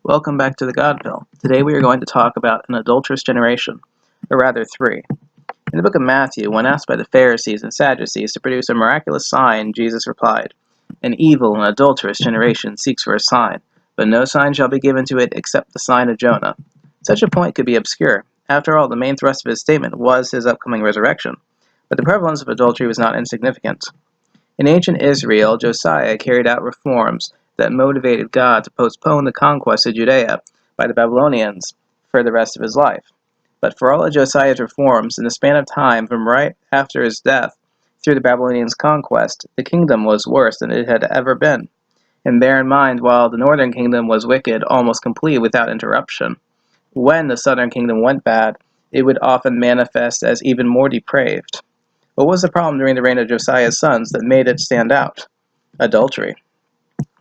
Welcome back to the Godville. Today we are going to talk about an adulterous generation, or rather three. In the book of Matthew, when asked by the Pharisees and Sadducees to produce a miraculous sign, Jesus replied, "An evil and adulterous generation seeks for a sign, but no sign shall be given to it except the sign of Jonah." Such a point could be obscure. After all, the main thrust of his statement was his upcoming resurrection. But the prevalence of adultery was not insignificant. In ancient Israel, Josiah carried out reforms that motivated God to postpone the conquest of Judea by the Babylonians for the rest of his life. But for all of Josiah's reforms, in the span of time from right after his death through the Babylonians' conquest, the kingdom was worse than it had ever been. And bear in mind, while the northern kingdom was wicked almost completely without interruption, when the southern kingdom went bad, it would often manifest as even more depraved. What was the problem during the reign of Josiah's sons that made it stand out? Adultery.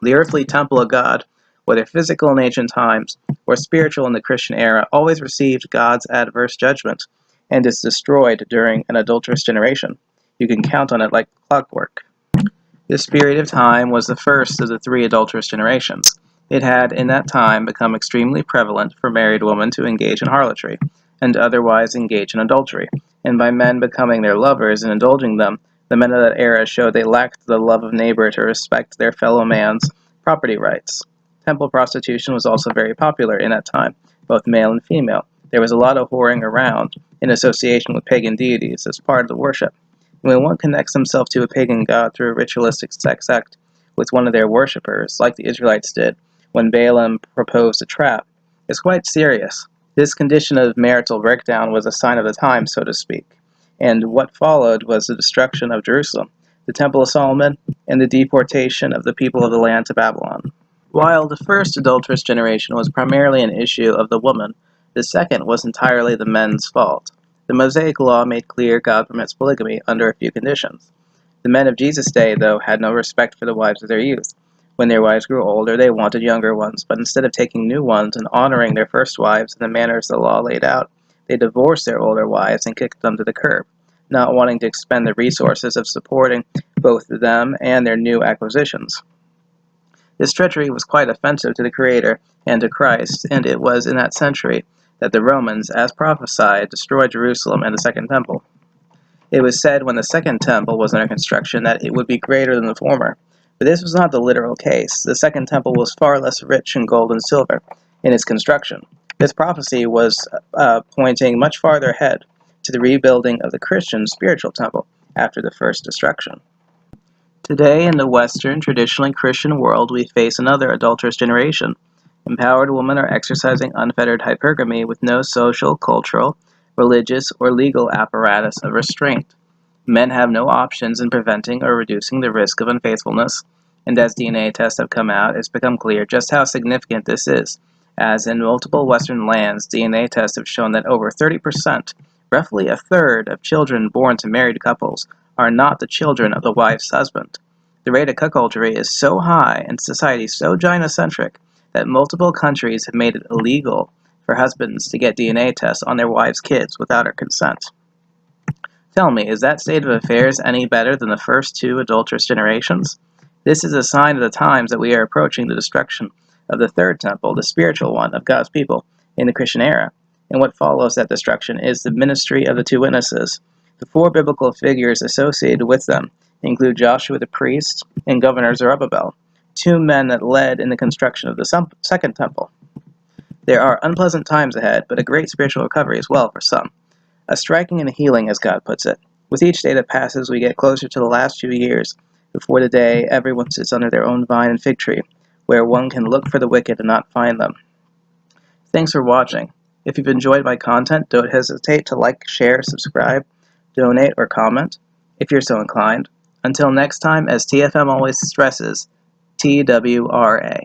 The earthly temple of God, whether physical in ancient times or spiritual in the Christian era, always received God's adverse judgment and is destroyed during an adulterous generation. You can count on it like clockwork. This period of time was the first of the three adulterous generations. It had, in that time, become extremely prevalent for married women to engage in harlotry, and otherwise engage in adultery, and by men becoming their lovers and indulging them, the men of that era showed they lacked the love of neighbor to respect their fellow man's property rights. Temple prostitution was also very popular in that time, both male and female. There was a lot of whoring around in association with pagan deities as part of the worship. When one connects himself to a pagan god through a ritualistic sex act with one of their worshippers, like the Israelites did when Balaam proposed a trap, it's quite serious. This condition of marital breakdown was a sign of the time, so to speak, and what followed was the destruction of Jerusalem, the Temple of Solomon, and the deportation of the people of the land to Babylon. While the first adulterous generation was primarily an issue of the woman, the second was entirely the men's fault. The Mosaic Law made clear God permits polygamy under a few conditions. The men of Jesus' day, though, had no respect for the wives of their youth. When their wives grew older, they wanted younger ones, but instead of taking new ones and honoring their first wives in the manners the law laid out, they divorced their older wives and kicked them to the curb, not wanting to expend the resources of supporting both them and their new acquisitions. This treachery was quite offensive to the Creator and to Christ, and it was in that century that the Romans, as prophesied, destroyed Jerusalem and the Second Temple. It was said when the Second Temple was under construction that it would be greater than the former, but this was not the literal case. The Second Temple was far less rich in gold and silver in its construction. This prophecy was pointing much farther ahead to the rebuilding of the Christian spiritual temple after the first destruction. Today, in the Western, traditionally Christian world, we face another adulterous generation. Empowered women are exercising unfettered hypergamy with no social, cultural, religious, or legal apparatus of restraint. Men have no options in preventing or reducing the risk of unfaithfulness, and as DNA tests have come out, it's become clear just how significant this is, as in multiple Western lands, DNA tests have shown that over 30%, roughly a third, of children born to married couples are not the children of the wife's husband. The rate of cuckoldry is so high and society so gynocentric that multiple countries have made it illegal for husbands to get DNA tests on their wives' kids without her consent. Tell me, is that state of affairs any better than the first two adulterous generations? This is a sign of the times that we are approaching the destruction of the third temple, the spiritual one of God's people, in the Christian era. And what follows that destruction is the ministry of the two witnesses. The four biblical figures associated with them include Joshua the priest and Governor Zerubbabel, two men that led in the construction of the second temple. There are unpleasant times ahead, but a great spiritual recovery as well for some. A striking and a healing, as God puts it. With each day that passes, we get closer to the last few years, before the day everyone sits under their own vine and fig tree, where one can look for the wicked and not find them. Thanks for watching. If you've enjoyed my content, don't hesitate to like, share, subscribe, donate, or comment, if you're so inclined. Until next time, as TFM always stresses, TWRA.